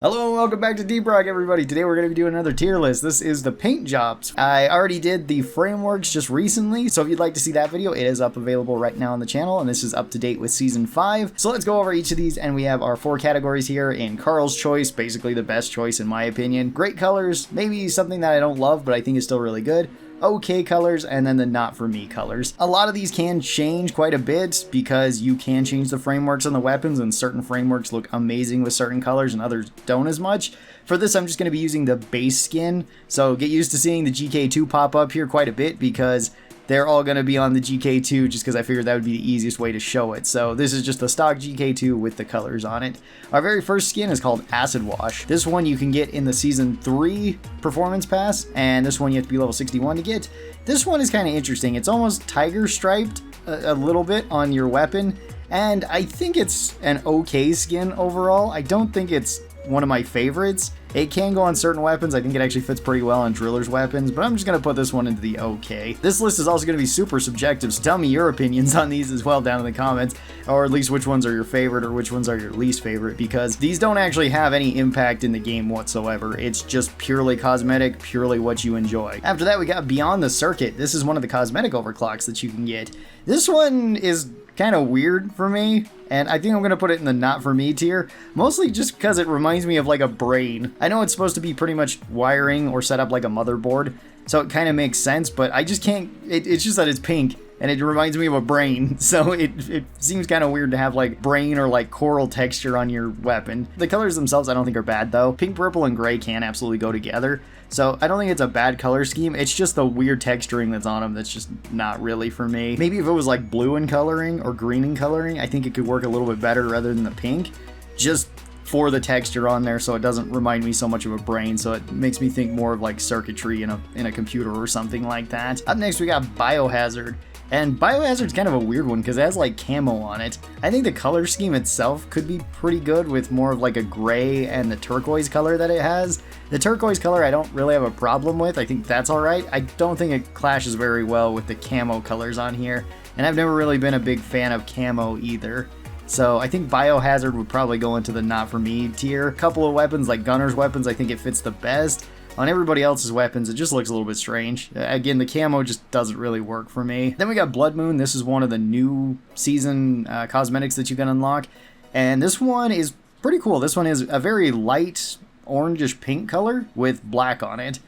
Hello and welcome back to Deep Rock, everybody. Today we're going to be doing another tier list. This is the paint jobs. I already did the frameworks just recently, so if you'd like to see that video, it is available right now on the channel, and this is up to date with Season 5. So let's go over each of these, and we have our 4 categories here in Karl's choice, basically the best choice in my opinion. Great colors, maybe something that I don't love, but I think is still really good. Okay colors, and then the not for me colors. A lot of these can change quite a bit because you can change the frameworks on the weapons, and certain frameworks look amazing with certain colors and others don't as much. For this, I'm just going to be using the base skin, so get used to seeing the GK2 pop up here quite a bit because they're all going to be on the GK2 just because I figured that would be the easiest way to show it. So this is just the stock GK2 with the colors on it. Our very first skin is called Acid Wash. This one you can get in the Season 3 Performance Pass, and this one you have to be level 61 to get. This one is kind of interesting. It's almost tiger striped a little bit on your weapon, and I think it's an okay skin overall. I don't think it's one of my favorites. It can go on certain weapons. I think it actually fits pretty well on Driller's weapons, but I'm just going to put this one into the okay. This list is also going to be super subjective, so tell me your opinions on these as well down in the comments, or at least which ones are your favorite or which ones are your least favorite, because these don't actually have any impact in the game whatsoever. It's just purely cosmetic, purely what you enjoy. After that, we got Beyond the Circuit. This is one of the cosmetic overclocks that you can get. This one is kind of weird for me, and I think I'm going to put it in the not for me tier, mostly just because it reminds me of like a brain. I know it's supposed to be pretty much wiring or set up like a motherboard, so it kind of makes sense, but I just can't, it's just that it's pink, and it reminds me of a brain, so it seems kind of weird to have like brain or like coral texture on your weapon. The colors themselves I don't think are bad though. Pink, purple, and gray can absolutely go together, so I don't think it's a bad color scheme. It's just the weird texturing that's on them that's just not really for me. Maybe if it was like blue in coloring or green in coloring, I think it could work a little bit better rather than the pink, just for the texture on there, so it doesn't remind me so much of a brain, so it makes me think more of like circuitry in a computer or something like that. Up next we got Biohazard. And Biohazard's kind of a weird one because it has like camo on it. I think the color scheme itself could be pretty good with more of like a gray and the turquoise color that it has. The turquoise color I don't really have a problem with. I think that's alright. I don't think it clashes very well with the camo colors on here. And I've never really been a big fan of camo either. So I think Biohazard would probably go into the not for me tier. A couple of weapons like Gunner's weapons, I think it fits the best. On everybody else's weapons, it just looks a little bit strange. Again, the camo just doesn't really work for me. Then we got Blood Moon. This is one of the new season cosmetics that you can unlock. And this one is pretty cool. This one is a very light orangish pink color with black on it.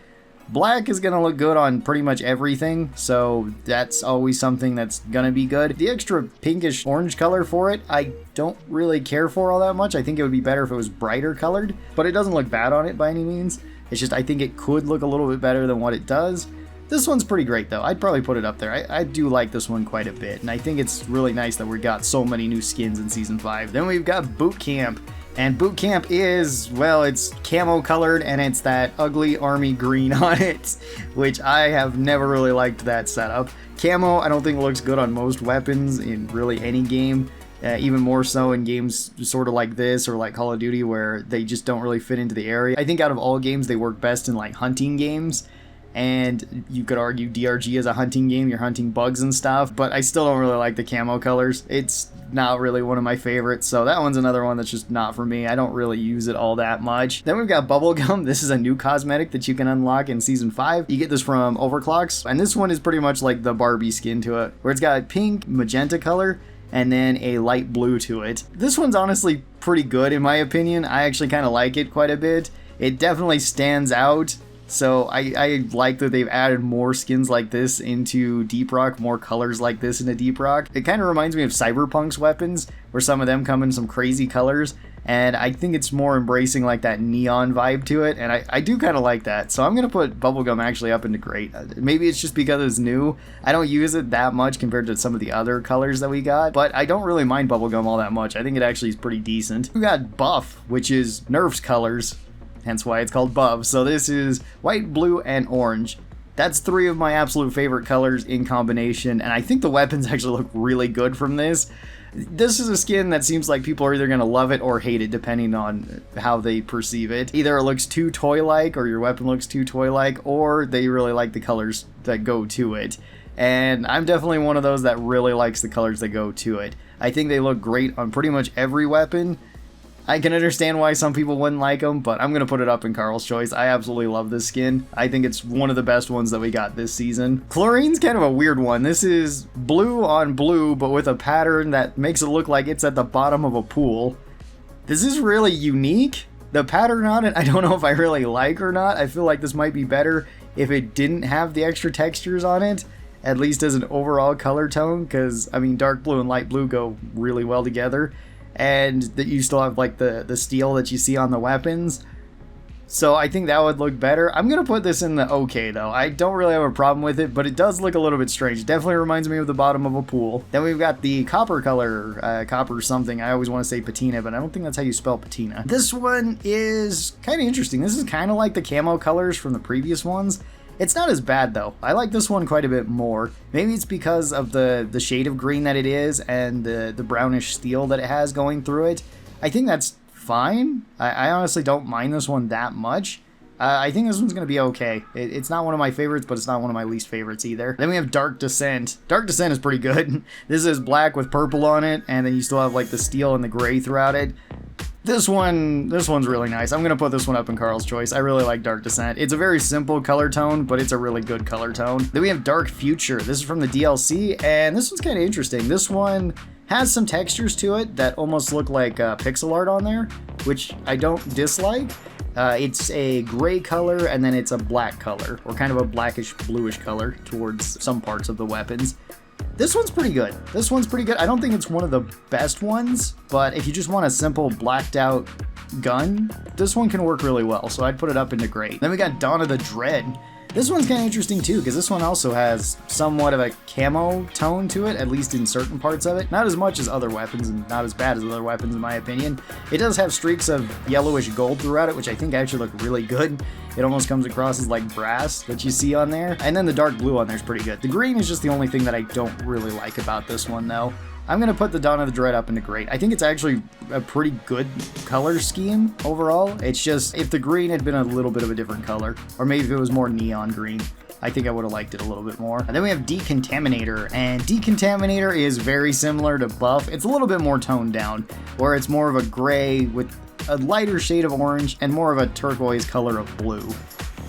Black is going to look good on pretty much everything, so that's always something that's going to be good. The extra pinkish orange color for it, I don't really care for all that much. I think it would be better if it was brighter colored, but it doesn't look bad on it by any means. It's just I think it could look a little bit better than what it does. This one's pretty great though. I'd probably put it up there. I do like this one quite a bit, and I think it's really nice that we got so many new skins in Season 5. Then we've got Boot Camp. And Boot Camp is, well, it's camo colored and it's that ugly army green on it, which I have never really liked that setup. Camo I don't think looks good on most weapons in really any game. Even more so in games sort of like this or like Call of Duty where they just don't really fit into the area. I think out of all games they work best in like hunting games, and you could argue DRG is a hunting game, you're hunting bugs and stuff, but I still don't really like the camo colors. It's not really one of my favorites, so that one's another one that's just not for me. I don't really use it all that much. Then we've got Bubblegum. This is a new cosmetic that you can unlock in Season 5. You get this from Overclocks, and this one is pretty much like the Barbie skin to it, where it's got a pink magenta color and then a light blue to it. This one's honestly pretty good in my opinion. I actually kind of like it quite a bit. It definitely stands out. So I like that they've added more skins like this into Deep Rock, more colors like this into Deep Rock. It kind of reminds me of Cyberpunk's weapons, where some of them come in some crazy colors, and I think it's more embracing like that neon vibe to it, and I do kind of like that. So I'm going to put Bubblegum actually up into great. Maybe it's just because it's new. I don't use it that much compared to some of the other colors that we got, but I don't really mind Bubblegum all that much. I think it actually is pretty decent. We got Buff, which is Nerf's colors, hence why it's called Buff. So this is white, blue, and orange. That's 3 of my absolute favorite colors in combination, and I think the weapons actually look really good from this. This is a skin that seems like people are either going to love it or hate it depending on how they perceive it. Either it looks too toy-like or your weapon looks too toy-like, or they really like the colors that go to it. And I'm definitely one of those that really likes the colors that go to it. I think they look great on pretty much every weapon. I can understand why some people wouldn't like them, but I'm going to put it up in Karl's choice. I absolutely love this skin. I think it's one of the best ones that we got this season. Chlorine's kind of a weird one. This is blue on blue, but with a pattern that makes it look like it's at the bottom of a pool. This is really unique. The pattern on it, I don't know if I really like or not. I feel like this might be better if it didn't have the extra textures on it, at least as an overall color tone, because, I mean, dark blue and light blue go really well together. And that you still have like the steel that you see on the weapons, so I think that would look better. I'm gonna put this in the okay though. I don't really have a problem with it, but it does look a little bit strange. It definitely reminds me of the bottom of a pool. Then we've got the copper color, copper something. I always want to say patina, but I don't think that's how you spell patina. This one is kind of interesting. This is kind of like the camo colors from the previous ones. It's not as bad though. I like this one quite a bit more. Maybe it's because of the shade of green that it is and the brownish steel that it has going through it. I think that's fine. I honestly don't mind this one that much. I think this one's going to be okay. It's not one of my favorites, but it's not one of my least favorites either. Then we have Dark Descent. Dark Descent is pretty good. This is black with purple on it, and then you still have like the steel and the gray throughout it. This one's really nice. I'm going to put this one up in Karl's choice. I really like Dark Descent. It's a very simple color tone, but it's a really good color tone. Then we have Dark Future. This is from the DLC, and this one's kind of interesting. This one has some textures to it that almost look like pixel art on there, which I don't dislike. It's a gray color, and then it's a black color, or kind of a blackish bluish color towards some parts of the weapons. This one's pretty good. This one's pretty good. I don't think it's one of the best ones, but if you just want a simple blacked out gun, this one can work really well, so I'd put it up into great. Then we got Dawn of the Dread. This one's kind of interesting too, because this one also has somewhat of a camo tone to it, at least in certain parts of it. Not as much as other weapons, and not as bad as other weapons in my opinion. It does have streaks of yellowish gold throughout it, which I think actually look really good. It almost comes across as like brass that you see on there. And then the dark blue on there is pretty good. The green is just the only thing that I don't really like about this one though. I'm going to put the Dawn of the Dread up into great. I think it's actually a pretty good color scheme overall. It's just, if the green had been a little bit of a different color, or maybe if it was more neon green, I think I would have liked it a little bit more. And then we have Decontaminator, and Decontaminator is very similar to Buff. It's a little bit more toned down, where it's more of a gray with a lighter shade of orange and more of a turquoise color of blue.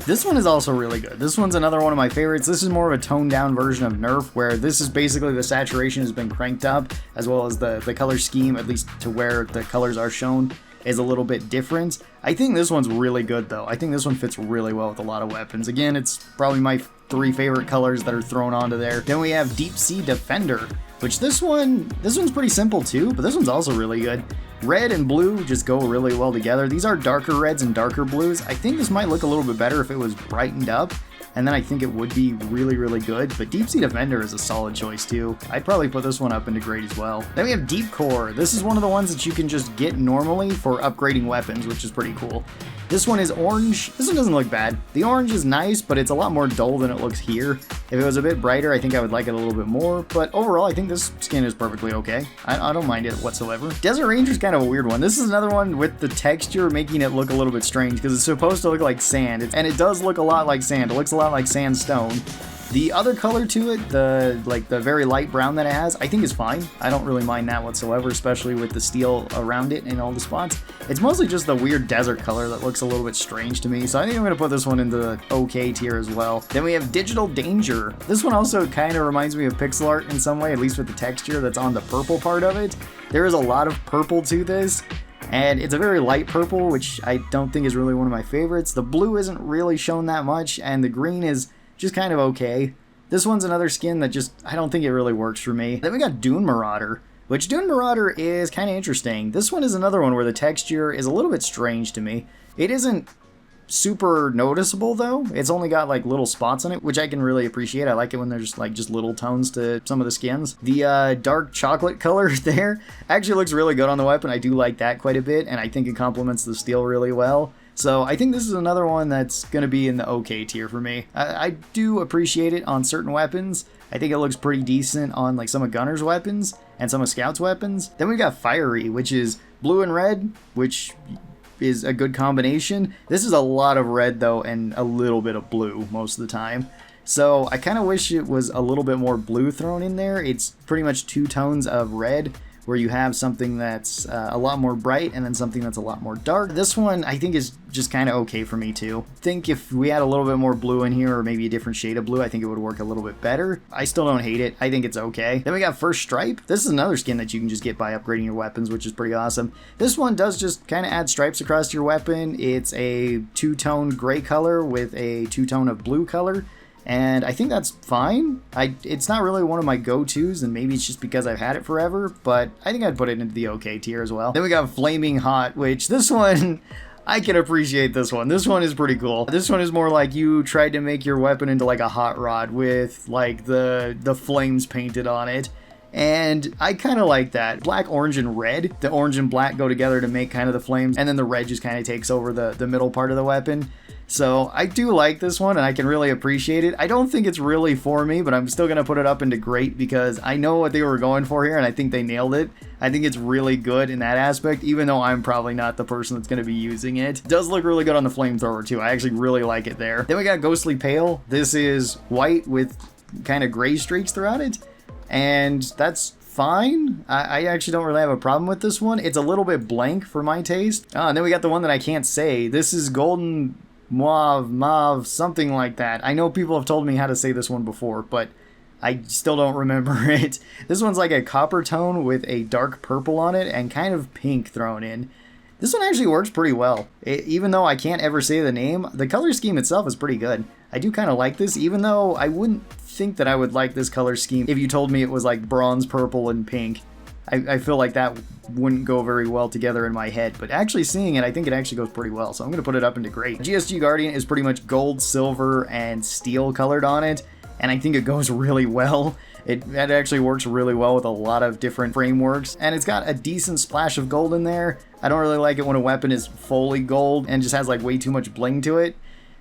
This one is also really good. This one's another one of my favorites. This is more of a toned down version of Nerf, where this is basically the saturation has been cranked up, as well as the color scheme, at least to where the colors are shown, is a little bit different. I think this one's really good though. I think this one fits really well with a lot of weapons. Again, it's probably my 3 favorite colors that are thrown onto there. Then we have Deep Sea Defender, which this one's pretty simple too, but this one's also really good. Red and blue just go really well together. These are darker reds and darker blues. I think this might look a little bit better if it was brightened up, and then I think it would be really, really good. But Deep Sea Defender is a solid choice too. I'd probably put this one up into great as well. Then we have Deep Core. This is one of the ones that you can just get normally for upgrading weapons, which is pretty cool. This one is orange. This one doesn't look bad. The orange is nice, but it's a lot more dull than it looks here. If it was a bit brighter, I think I would like it a little bit more, but overall, I think this skin is perfectly okay. I don't mind it whatsoever. Desert Ranger is kind of a weird one. This is another one with the texture making it look a little bit strange, because it's supposed to look like sand, and it does look a lot like sand. It looks a lot like sandstone. The other color to it, the very light brown that it has, I think is fine. I don't really mind that whatsoever, especially with the steel around it in all the spots. It's mostly just the weird desert color that looks a little bit strange to me, so I think I'm going to put this one into the okay tier as well. Then we have Digital Danger. This one also kind of reminds me of pixel art in some way, at least with the texture that's on the purple part of it. There is a lot of purple to this, and it's a very light purple, which I don't think is really one of my favorites. The blue isn't really shown that much, and the green is just kind of okay. This one's another skin that just, I don't think it really works for me. Then we got Dune Marauder, which Dune Marauder is kind of interesting. This one is another one where the texture is a little bit strange to me. It isn't super noticeable though. It's only got like little spots on it, which I can really appreciate. I like it when there's like just little tones to some of the skins. The dark chocolate color there actually looks really good on the weapon. I do like that quite a bit, and I think it complements the steel really well. So I think this is another one that's going to be in the okay tier for me. I do appreciate it on certain weapons. I think it looks pretty decent on like some of Gunner's weapons and some of Scout's weapons. Then we got Fiery, which is blue and red, which is a good combination. This is a lot of red though, and a little bit of blue most of the time. So I kind of wish it was a little bit more blue thrown in there. It's pretty much 2 tones of red, where you have something that's a lot more bright and then something that's a lot more dark. This one I think is just kind of okay for me too. I think if we had a little bit more blue in here or maybe a different shade of blue, I think it would work a little bit better. I still don't hate it. I think it's okay. Then we got First Stripe. This is another skin that you can just get by upgrading your weapons, which is pretty awesome. This one does just kind of add stripes across your weapon. It's a two-tone gray color with a two-tone of blue color. And I think that's fine. It's not really one of my go-tos, and maybe it's just because I've had it forever, but I think I'd put it into the okay tier as well. Then we got Flaming Hot, which this one, I can appreciate this one. This one is pretty cool. This one is more like you tried to make your weapon into like a hot rod with like the flames painted on it. And I kind of like that. Black, orange, and red. The orange and black go together to make kind of the flames, and then the red just kind of takes over the middle part of the weapon. So I do like this one, and I can really appreciate it. I don't think it's really for me, but I'm still going to put it up into great because I know what they were going for here, and I think they nailed it. I think it's really good in that aspect, even though I'm probably not the person that's going to be using it. It does look really good on the flamethrower, too. I actually really like it there. Then we got Ghostly Pale. This is white with kind of gray streaks throughout it, and that's fine. I actually don't really have a problem with this one. It's a little bit blank for my taste. And then we got the one that I can't say. This is Golden Mauve, something like that. I know people have told me how to say this one before, but I still don't remember it. This one's like a copper tone with a dark purple on it and kind of pink thrown in. This one actually works pretty well. Even though I can't ever say the name, the color scheme itself is pretty good. I do kind of like this, even though I wouldn't think that I would like this color scheme if you told me it was like bronze, purple, and pink. I feel like that wouldn't go very well together in my head, but actually seeing it, I think it actually goes pretty well, so I'm going to put it up into great. GSG Guardian is pretty much gold, silver, and steel colored on it, and I think it goes really well. It actually works really well with a lot of different frameworks, and it's got a decent splash of gold in there. I don't really like it when a weapon is fully gold and just has like way too much bling to it.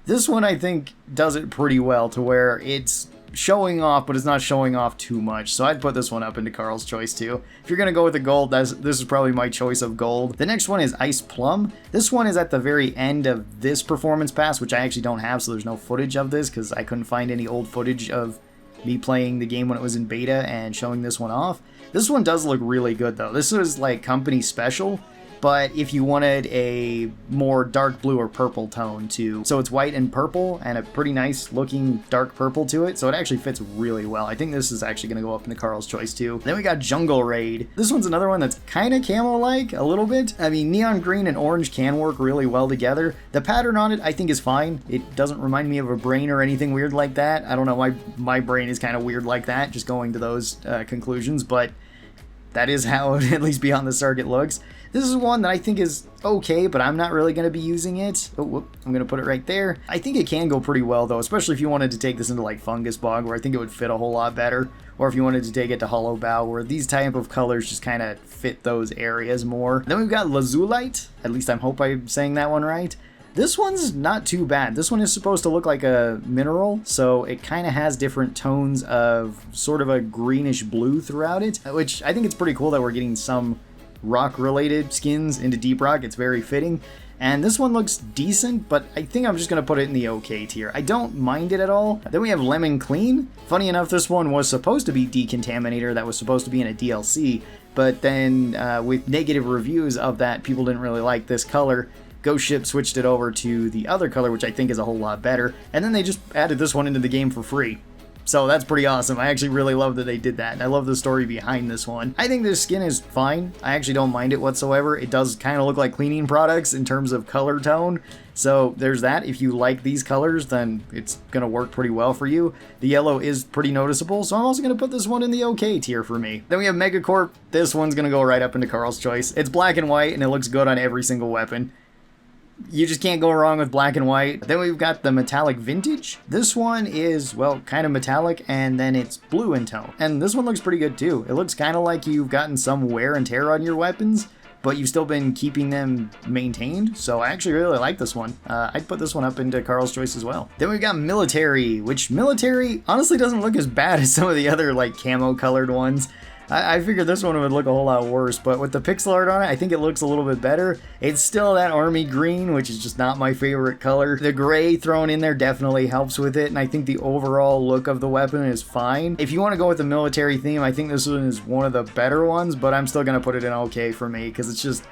This one I think does it pretty well to where it's showing off, but it's not showing off too much, so I'd put this one up into Karl's choice too. If you're gonna go with the gold, this is probably my choice of gold. The next one is Ice Plum. This one is at the very end of this performance pass, which I actually don't have, so there's no footage of this because I couldn't find any old footage of me playing the game when it was in beta and showing this one off. This one does look really good though. This is like company special, but if you wanted a more dark blue or purple tone too. So it's white and purple and a pretty nice looking dark purple to it, so it actually fits really well. I think this is actually going to go up into Karl's choice too. Then we got Jungle Raid. This one's another one that's kind of camo-like a little bit. I mean, neon green and orange can work really well together. The pattern on it I think is fine. It doesn't remind me of a brain or anything weird like that. I don't know why my brain is kind of weird like that, just going to those conclusions, but that is how it, at least beyond the circuit, looks. This is one that I think is okay, but I'm not really going to be using it. Oh, whoop, I'm going to put it right there. I think it can go pretty well, though, especially if you wanted to take this into, like, Fungus Bog, where I think it would fit a whole lot better. Or if you wanted to take it to Hollow Bow, where these type of colors just kind of fit those areas more. Then we've got Lazulite. At least I hope I'm saying that one right. This one's not too bad. This one is supposed to look like a mineral, so it kind of has different tones of sort of a greenish blue throughout it, which I think it's pretty cool that we're getting some rock-related skins into Deep Rock. It's very fitting. And this one looks decent, but I think I'm just going to put it in the okay tier. I don't mind it at all. Then we have Lemon Clean. Funny enough, this one was supposed to be Decontaminator. That was supposed to be in a DLC, but then with negative reviews of that, people didn't really like this color. Ghost Ship switched it over to the other color, which I think is a whole lot better, and then they just added this one into the game for free. So that's pretty awesome. I actually really love that they did that, and I love the story behind this one. I think this skin is fine. I actually don't mind it whatsoever. It does kind of look like cleaning products in terms of color tone, so there's that. If you like these colors, then it's going to work pretty well for you. The yellow is pretty noticeable, so I'm also going to put this one in the okay tier for me. Then we have Megacorp. This one's going to go right up into Karl's choice. It's black and white, and it looks good on every single weapon. You just can't go wrong with black and white. Then we've got the Metallic Vintage. This one is, well, kind of metallic, and then it's blue in tone. And this one looks pretty good too. It looks kind of like you've gotten some wear and tear on your weapons, but you've still been keeping them maintained. So I actually really like this one. I'd put this one up into Karl's choice as well. Then we've got Military, which Military honestly doesn't look as bad as some of the other like camo colored ones. I figured this one would look a whole lot worse, but with the pixel art on it, I think it looks a little bit better. It's still that army green, which is just not my favorite color. The gray thrown in there definitely helps with it, and I think the overall look of the weapon is fine. If you want to go with the military theme, I think this one is one of the better ones, but I'm still going to put it in okay for me, because it's just...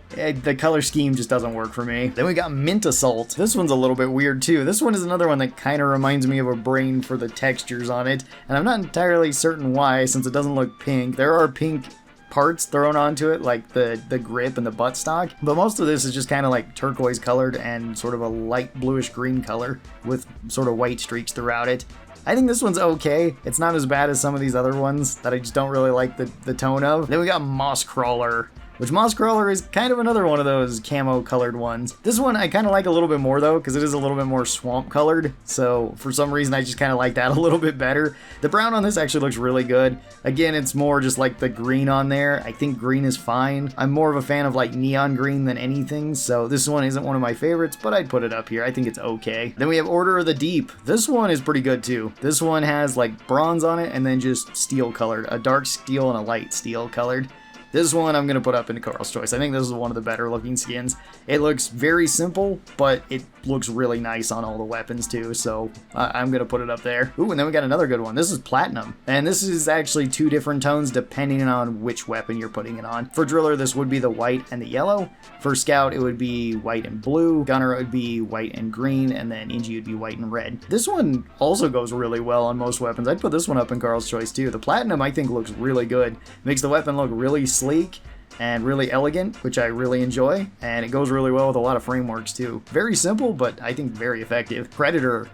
the color scheme just doesn't work for me. Then we got Mint Assault. This one's a little bit weird too. This one is another one that kind of reminds me of a brain for the textures on it, and I'm not entirely certain why, since it doesn't look pink. There are pink parts thrown onto it, like the grip and the buttstock, but most of this is just kind of like turquoise colored and sort of a light bluish green color with sort of white streaks throughout it. I think this one's okay. It's not as bad as some of these other ones that I just don't really like the tone of. Then we got Moss Crawler, which Moss Crawler is kind of another one of those camo colored ones. This one I kind of like a little bit more though, because it is a little bit more swamp colored, so for some reason I just kind of like that a little bit better. The brown on this actually looks really good. Again, it's more just like the green on there. I think green is fine. I'm more of a fan of like neon green than anything, so this one isn't one of my favorites, but I'd put it up here. I think it's okay. Then we have Order of the Deep. This one is pretty good too. This one has like bronze on it and then just steel colored, a dark steel and a light steel colored. This one I'm going to put up into Karl's choice. I think this is one of the better looking skins. It looks very simple, but it looks really nice on all the weapons too, so I'm going to put it up there. Ooh, and then we got another good one. This is Platinum, and this is actually two different tones depending on which weapon you're putting it on. For Driller, this would be the white and the yellow. For Scout, it would be white and blue. Gunner, it would be white and green, and then Inji would be white and red. This one also goes really well on most weapons. I'd put this one up in Karl's choice too. The Platinum, I think, looks really good. Makes the weapon look really sleek and really elegant, which I really enjoy, and it goes really well with a lot of frameworks too. Very simple, but I think very effective. Predator.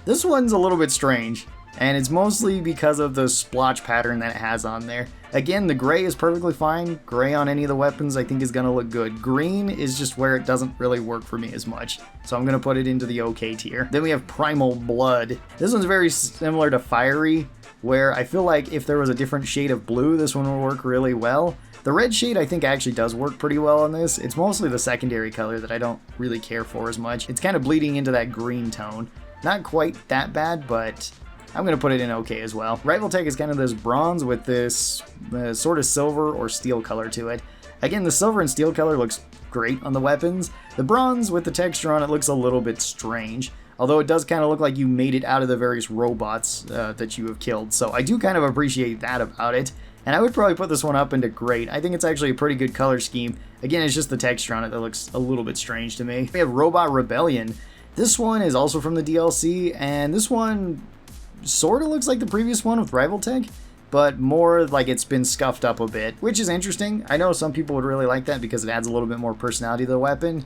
This one's a little bit strange, and it's mostly because of the splotch pattern that it has on there. Again, the gray is perfectly fine. Gray on any of the weapons I think is going to look good. Green is just where it doesn't really work for me as much, so I'm going to put it into the okay tier. Then we have Primal Blood. This one's very similar to Fiery, where I feel like if there was a different shade of blue, this one would work really well. The red shade I think actually does work pretty well on this. It's mostly the secondary color that I don't really care for as much. It's kind of bleeding into that green tone. Not quite that bad, but I'm going to put it in okay as well. Rival Tech is kind of this bronze with this sort of silver or steel color to it. Again, the silver and steel color looks great on the weapons. The bronze with the texture on it looks a little bit strange, although it does kind of look like you made it out of the various robots that you have killed. So I do kind of appreciate that about it. And I would probably put this one up into great. I think it's actually a pretty good color scheme. Again, it's just the texture on it that looks a little bit strange to me. We have Robot Rebellion. This one is also from the DLC, and this one sort of looks like the previous one with Rival Tech, but more like it's been scuffed up a bit, which is interesting. I know some people would really like that because it adds a little bit more personality to the weapon.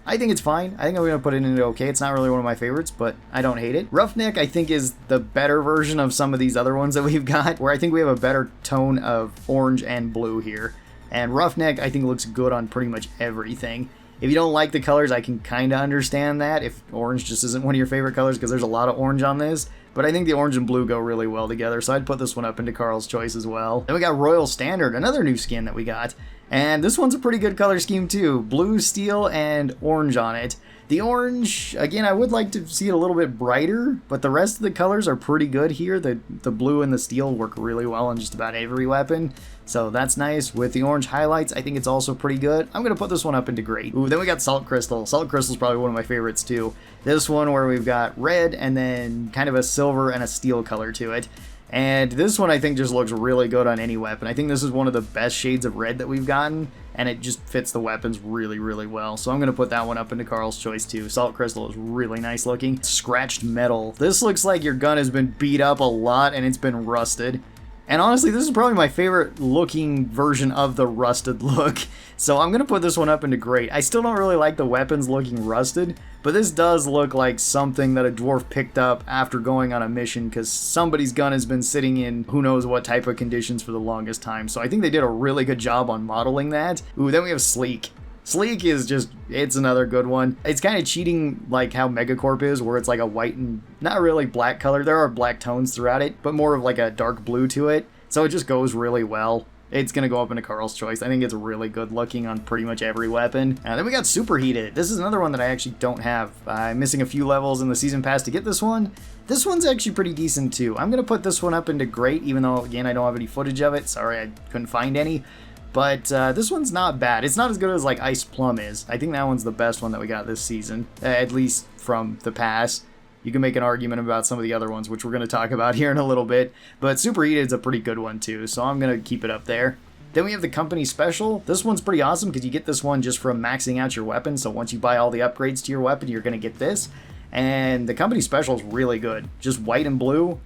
I think it's fine. I think I'm going to put it into okay. It's not really one of my favorites, but I don't hate it. Roughneck, I think, is the better version of some of these other ones that we've got, where I think we have a better tone of orange and blue here. And Roughneck, I think, looks good on pretty much everything. If you don't like the colors, I can kind of understand that, if orange just isn't one of your favorite colors, because there's a lot of orange on this. But I think the orange and blue go really well together, so I'd put this one up into Karl's choice as well. Then we got Royal Standard, another new skin that we got. And this one's a pretty good color scheme too. Blue, steel, and orange on it. The orange, again, I would like to see it a little bit brighter, but the rest of the colors are pretty good here. The blue and the steel work really well on just about every weapon, so that's nice. With the orange highlights, I think it's also pretty good. I'm going to put this one up into great. Ooh, then we got Salt Crystal. Salt Crystal's probably one of my favorites too. This one where we've got red and then kind of a silver and a steel color to it. And this one I think just looks really good on any weapon. I think this is one of the best shades of red that we've gotten, and it just fits the weapons really, really well. So I'm going to put that one up into Karl's choice too. Salt Crystal is really nice looking. Scratched Metal. This looks like your gun has been beat up a lot and it's been rusted. And honestly, this is probably my favorite looking version of the rusted look. So I'm going to put this one up into great. I still don't really like the weapons looking rusted, but this does look like something that a dwarf picked up after going on a mission, because somebody's gun has been sitting in who knows what type of conditions for the longest time. So I think they did a really good job on modeling that. Ooh, then we have Sleek. Sleek is just, it's another good one. It's kind of cheating like how Megacorp is, where it's like a white and not really black color. There are black tones throughout it, but more of like a dark blue to it. So it just goes really well. It's going to go up into Karl's choice. I think it's really good looking on pretty much every weapon. And then we got Superheated. This is another one that I actually don't have. I'm missing a few levels in the season pass to get this one. This one's actually pretty decent too. I'm going to put this one up into Great, even though, again, I don't have any footage of it. Sorry, I couldn't find any. But this one's not bad. It's not as good as like Ice Plum is. I think that one's the best one that we got this season, at least from the past. You can make an argument about some of the other ones, which we're going to talk about here in a little bit. But Superheated is a pretty good one too, so I'm going to keep it up there. Then we have the Company Special. This one's pretty awesome because you get this one just from maxing out your weapon. So once you buy all the upgrades to your weapon, you're going to get this. And the Company Special is really good. Just white and blue.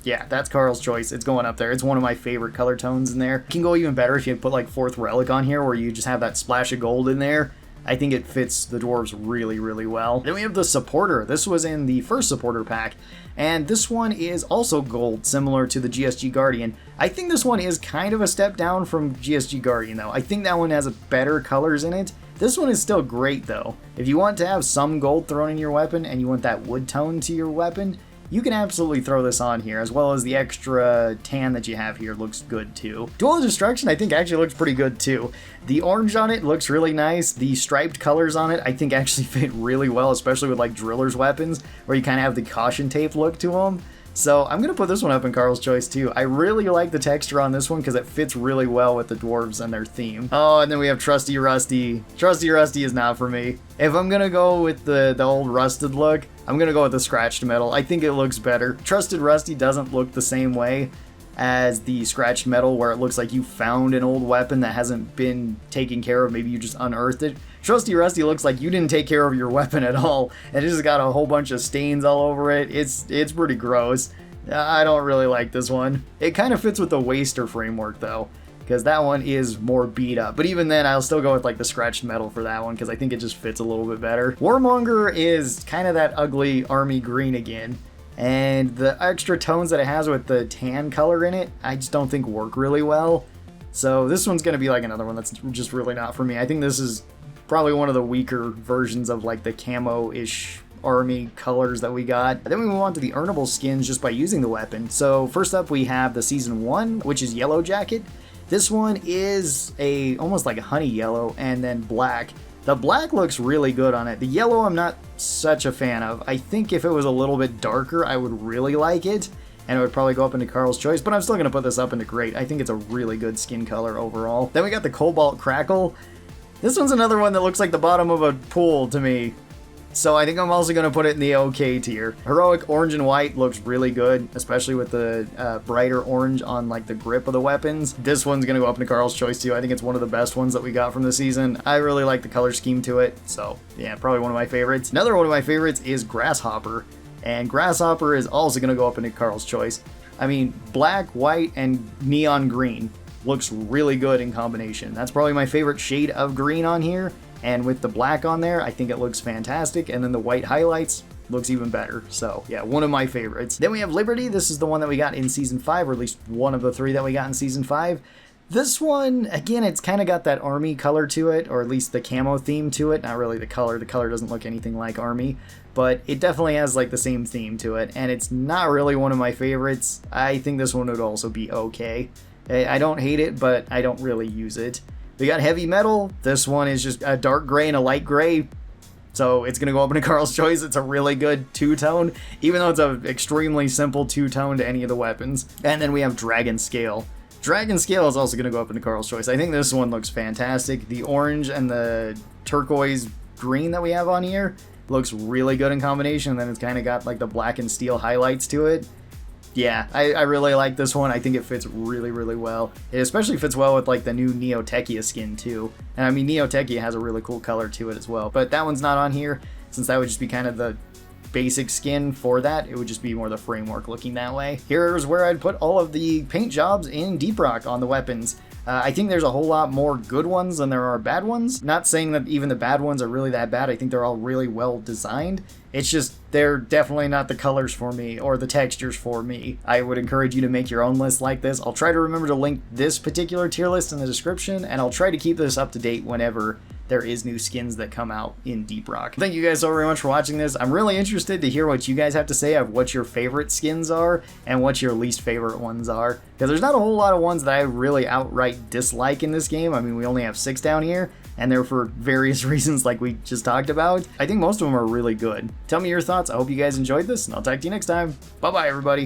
Yeah, that's Karl's choice. It's going up there. It's one of my favorite color tones in there. It can go even better if you put like Fourth Relic on here where you just have that splash of gold in there. I think it fits the dwarves really, really well. Then we have the Supporter. This was in the first Supporter pack, and this one is also gold, similar to the GSG Guardian. I think this one is kind of a step down from GSG Guardian, though. I think that one has better colors in it. This one is still great, though. If you want to have some gold thrown in your weapon, and you want that wood tone to your weapon, you can absolutely throw this on here, as well as the extra tan that you have here looks good too. Dual Destruction I think actually looks pretty good too. The orange on it looks really nice. The striped colors on it I think actually fit really well, especially with like drillers weapons, where you kind of have the caution tape look to them. So I'm going to put this one up in Karl's choice too. I really like the texture on this one because it fits really well with the dwarves and their theme. Oh, and then we have Trusty Rusty. Trusty Rusty is not for me. If I'm going to go with the old rusted look, I'm going to go with the scratched metal. I think it looks better. Trusted Rusty doesn't look the same way as the scratched metal, where it looks like you found an old weapon that hasn't been taken care of. Maybe you just unearthed it. Trusty Rusty looks like you didn't take care of your weapon at all, and it just got a whole bunch of stains all over it. It's pretty gross. I don't really like this one. It kind of fits with the Waster framework though, because that one is more beat up. But even then, I'll still go with like the scratched metal for that one, because I think it just fits a little bit better. Warmonger is kind of that ugly army green again. And the extra tones that it has with the tan color in it, I just don't think work really well. So this one's going to be like another one that's just really not for me. I think this is probably one of the weaker versions of like the camo-ish army colors that we got. Then we move on to the earnable skins just by using the weapon. So first up we have the Season 1, which is Yellow Jacket. This one is almost like a honey yellow and then black. The black looks really good on it. The yellow I'm not such a fan of. I think if it was a little bit darker, I would really like it, and it would probably go up into Karl's choice, but I'm still going to put this up into Great. I think it's a really good skin color overall. Then we got the Cobalt Crackle. This one's another one that looks like the bottom of a pool to me. So I think I'm also going to put it in the OK tier. Heroic Orange and White looks really good, especially with the brighter orange on like the grip of the weapons. This one's going to go up into Karl's choice too. I think it's one of the best ones that we got from the season. I really like the color scheme to it, so yeah, probably one of my favorites. Another one of my favorites is Grasshopper, and Grasshopper is also going to go up into Karl's choice. I mean, black, white, and neon green looks really good in combination. That's probably my favorite shade of green on here. And with the black on there, I think it looks fantastic. And then the white highlights looks even better. So yeah, one of my favorites. Then we have Liberty. This is the one that we got in Season 5, or at least one of the 3 that we got in Season 5. This one, again, it's kind of got that army color to it, or at least the camo theme to it. Not really the color. The color doesn't look anything like army, but it definitely has like the same theme to it. And it's not really one of my favorites. I think this one would also be okay. I don't hate it, but I don't really use it. We got Heavy Metal. This one is just a dark gray and a light gray, so it's going to go up into Karl's choice. It's a really good two-tone, even though it's an extremely simple two-tone to any of the weapons. And then we have Dragon Scale. Dragon Scale is also going to go up into Karl's choice. I think this one looks fantastic. The orange and the turquoise green that we have on here looks really good in combination, and then it's kind of got like the black and steel highlights to it. Yeah, I really like this one. I think it fits really, really well. It especially fits well with like the new Neo Techia skin too. And I mean, Neo Techia has a really cool color to it as well. But that one's not on here, since that would just be kind of the basic skin for that. It would just be more the framework looking that way. Here's where I'd put all of the paint jobs in Deep Rock on the weapons. I think there's a whole lot more good ones than there are bad ones. Not saying that even the bad ones are really that bad. I think they're all really well designed. It's just they're definitely not the colors for me or the textures for me. I would encourage you to make your own list like this. I'll try to remember to link this particular tier list in the description, and I'll try to keep this up to date whenever there is new skins that come out in Deep Rock. Thank you guys so very much for watching this. I'm really interested to hear what you guys have to say of what your favorite skins are and what your least favorite ones are, because there's not a whole lot of ones that I really outright dislike in this game. I mean, we only have 6 down here, and they're for various reasons like we just talked about. I think most of them are really good. Tell me your thoughts. I hope you guys enjoyed this, and I'll talk to you next time. Bye-bye, everybody.